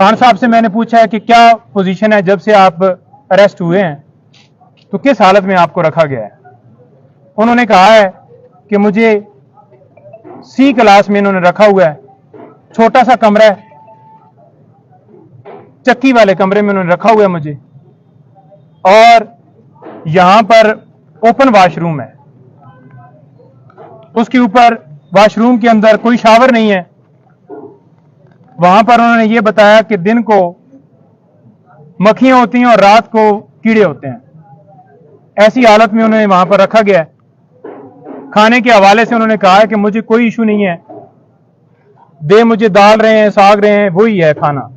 खान साहब से मैंने पूछा है कि क्या पोजीशन है जब से आप अरेस्ट हुए हैं, तो किस हालत में आपको रखा गया है। उन्होंने कहा है कि मुझे सी क्लास में इन्होंने रखा हुआ है, छोटा सा कमरा है, चक्की वाले कमरे में उन्होंने रखा हुआ है मुझे, और यहां पर ओपन वॉशरूम है, उसके ऊपर वॉशरूम के अंदर कोई शावर नहीं है। वहां पर उन्होंने ये बताया कि दिन को मक्खियां होती हैं और रात को कीड़े होते हैं। ऐसी हालत में उन्हें वहां पर रखा गया है। खाने के हवाले से उन्होंने कहा है कि मुझे कोई इशू नहीं है, दे मुझे दाल रहे हैं, साग रहे हैं, वही है खाना,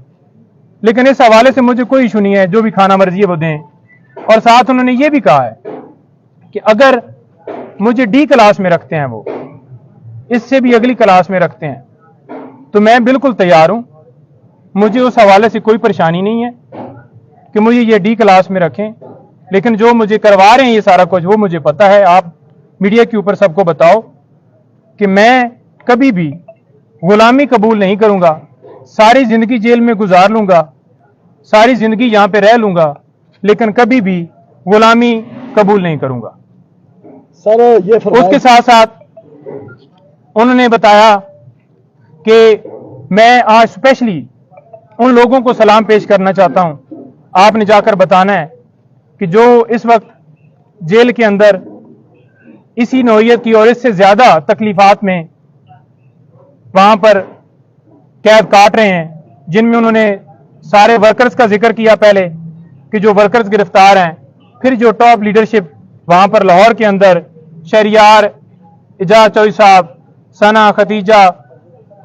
लेकिन इस हवाले से मुझे कोई इशू नहीं है, जो भी खाना मर्जी है वो दें। और साथ उन्होंने ये भी कहा है कि अगर मुझे डी क्लास में रखते हैं, वो इससे भी अगली क्लास में रखते हैं, तो मैं बिल्कुल तैयार हूं। मुझे उस हवाले से कोई परेशानी नहीं है कि मुझे ये डी क्लास में रखें, लेकिन जो मुझे करवा रहे हैं ये सारा कुछ, वो मुझे पता है। आप मीडिया के ऊपर सबको बताओ कि मैं कभी भी गुलामी कबूल नहीं करूंगा। सारी जिंदगी जेल में गुजार लूंगा, सारी जिंदगी यहां पे रह लूंगा, लेकिन कभी भी गुलामी कबूल नहीं करूंगा। सर ये उसके साथ साथ उन्होंने बताया कि मैं आज स्पेशली उन लोगों को सलाम पेश करना चाहता हूं, आपने जाकर बताना है कि जो इस वक्त जेल के अंदर इसी नौइयत की और इससे ज्यादा तकलीफात में वहां पर कैद काट रहे हैं, जिनमें उन्होंने सारे वर्कर्स का जिक्र किया पहले कि जो वर्कर्स गिरफ्तार हैं, फिर जो टॉप लीडरशिप वहां पर लाहौर के अंदर शहरियार, इजाज चौधरी साहब, सना, खतीजा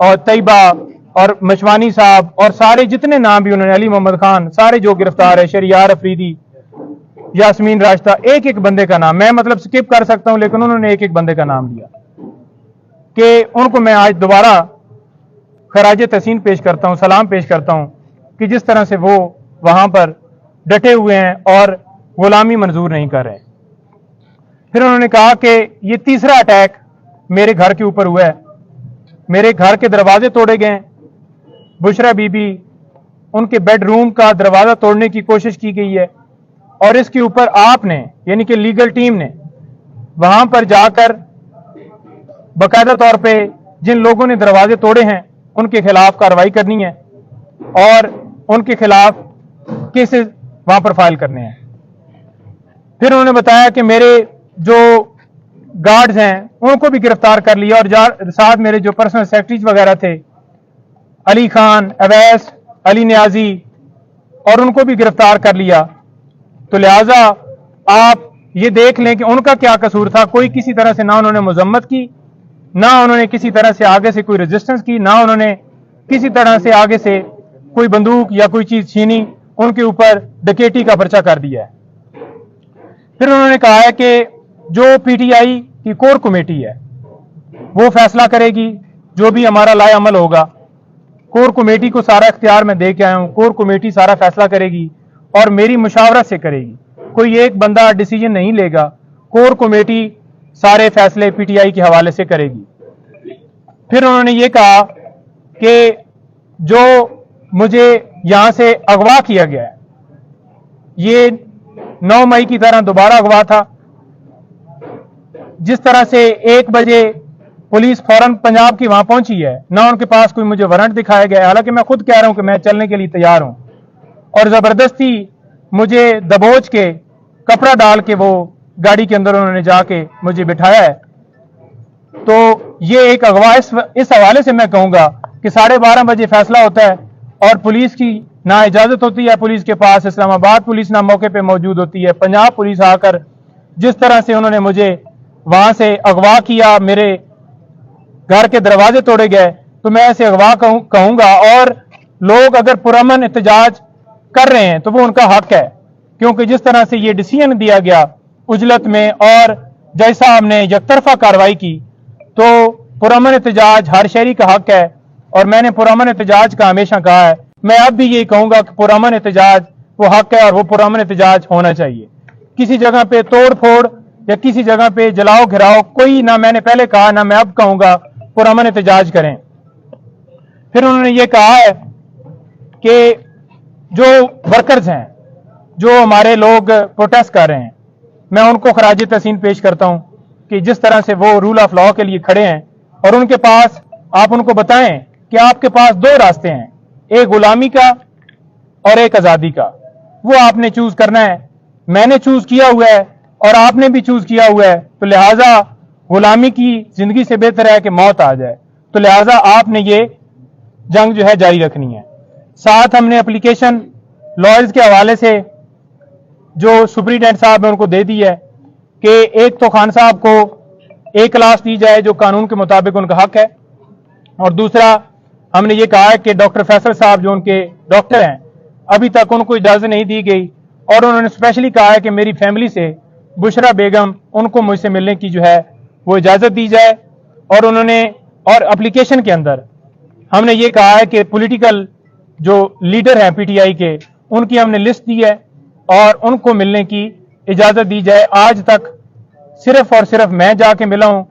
और तैयबा और मशवानी साहब और सारे जितने नाम भी उन्होंने, अली मोहम्मद खान, सारे जो गिरफ्तार है, शहरियार अफरीदी, यास्मीन राशदा, एक एक बंदे का नाम मैं मतलब स्किप कर सकता हूं, लेकिन उन्होंने एक एक बंदे का नाम लिया कि उनको मैं आज दोबारा खराज तहसीन पेश करता हूं, सलाम पेश करता हूं कि जिस तरह से वो वहां पर डटे हुए हैं और गुलामी मंजूर नहीं कर रहे। फिर उन्होंने कहा कि ये तीसरा अटैक मेरे घर के ऊपर हुआ है, मेरे घर के दरवाजे तोड़े गए, बुशरा बीबी, उनके बेडरूम का दरवाजा तोड़ने की कोशिश की गई है, और इसके ऊपर आपने यानी कि लीगल टीम ने वहां पर जाकर बाकायदा तौर पे जिन लोगों ने दरवाजे तोड़े हैं उनके खिलाफ कार्रवाई करनी है और उनके खिलाफ केसेस वहां पर फाइल करने हैं। फिर उन्होंने बताया कि मेरे जो गार्ड्स हैं उनको भी गिरफ्तार कर लिया, और साथ मेरे जो पर्सनल सेक्रेटरीज वगैरह थे, अली खान, अवैस, अली न्याजी, और उनको भी गिरफ्तार कर लिया। तो लिहाजा आप ये देख लें कि उनका क्या कसूर था। कोई किसी तरह से ना उन्होंने मजम्मत की, ना उन्होंने किसी तरह से आगे से कोई रेजिस्टेंस की, ना उन्होंने किसी तरह से आगे से कोई बंदूक या कोई चीज छीनी, उनके ऊपर डकैती का पर्चा कर दिया है। फिर उन्होंने कहा है कि जो पीटीआई की कोर कमेटी है वो फैसला करेगी, जो भी हमारा लाए अमल होगा। कोर कमेटी को सारा इख्तियार मैं दे के आया हूं, कोर कमेटी सारा फैसला करेगी और मेरी मुशावरत से करेगी, कोई एक बंदा डिसीजन नहीं लेगा, कोर कमेटी सारे फैसले पीटीआई के हवाले से करेगी। फिर उन्होंने ये कहा कि जो मुझे यहां से अगवा किया गया है, ये 9 मई की तरह दोबारा अगवा था। जिस तरह से 1 बजे पुलिस फौरन पंजाब की वहां पहुंची है, ना उनके पास कोई मुझे वारंट दिखाया गया है, हालांकि मैं खुद कह रहा हूं कि मैं चलने के लिए तैयार हूं, और जबरदस्ती मुझे दबोच के कपड़ा डाल के वो गाड़ी के अंदर उन्होंने जाके मुझे बिठाया है। तो ये एक अगवा इस हवाले से मैं कहूंगा कि 12:30 बजे फैसला होता है और पुलिस की ना इजाजत होती है पुलिस के पास, इस्लामाबाद पुलिस ना मौके पे मौजूद होती है, पंजाब पुलिस आकर जिस तरह से उन्होंने मुझे वहां से अगवा किया, मेरे घर के दरवाजे तोड़े गए, तो मैं ऐसे अगवा कहूंगा। और लोग अगर पुरअमन एहतजाज कर रहे हैं तो वो उनका हक है, क्योंकि जिस तरह से ये डिसीजन दिया गया उजलत में और जज साहब ने यकतरफा कार्रवाई की, तो पुरअमन एहतजाज हर शहरी का हक है, और मैंने पुरअमन एहतजाज का हमेशा कहा है। मैं अब भी यही कहूंगा कि पुरअमन एहतजाज वो हक है और वो पुरअमन एहतजाज होना चाहिए। किसी जगह पे तोड़ फोड़ या किसी जगह पे जलाओ घिराओ कोई ना, मैंने पहले कहा ना मैं अब कहूंगा, पुरअमन एहतजाज करें। फिर उन्होंने ये कहा है कि जो वर्कर्स हैं, जो हमारे लोग प्रोटेस्ट कर रहे हैं, मैं उनको खराज तहसीन पेश करता हूं कि जिस तरह से वो रूल ऑफ लॉ के लिए खड़े हैं और उनके पास, आप उनको बताएं कि आपके पास दो रास्ते हैं, एक गुलामी का और एक आजादी का। वो आपने चूज करना है। मैंने चूज किया हुआ है और आपने भी चूज किया हुआ है, तो लिहाजा गुलामी की जिंदगी से बेहतर है कि मौत आ जाए। तो लिहाजा आपने ये जंग जो है जारी रखनी है। साथ हमने एप्लीकेशन लॉयर्स के हवाले से जो सुप्रीटेंडेंट साहब ने उनको दे दी है कि एक तो खान साहब को एक क्लास दी जाए जो कानून के मुताबिक उनका हक है, और दूसरा हमने ये कहा है कि डॉक्टर फैसल साहब जो उनके डॉक्टर हैं, अभी तक उनको इजाजत नहीं दी गई, और उन्होंने स्पेशली कहा है कि मेरी फैमिली से बुशरा बेगम, उनको मुझसे मिलने की जो है वो इजाजत दी जाए। और उन्होंने, और एप्लीकेशन के अंदर हमने ये कहा है कि पॉलिटिकल जो लीडर हैं पीटीआई के, उनकी हमने लिस्ट दी है और उनको मिलने की इजाजत दी जाए। आज तक सिर्फ और सिर्फ मैं जाके मिला हूं,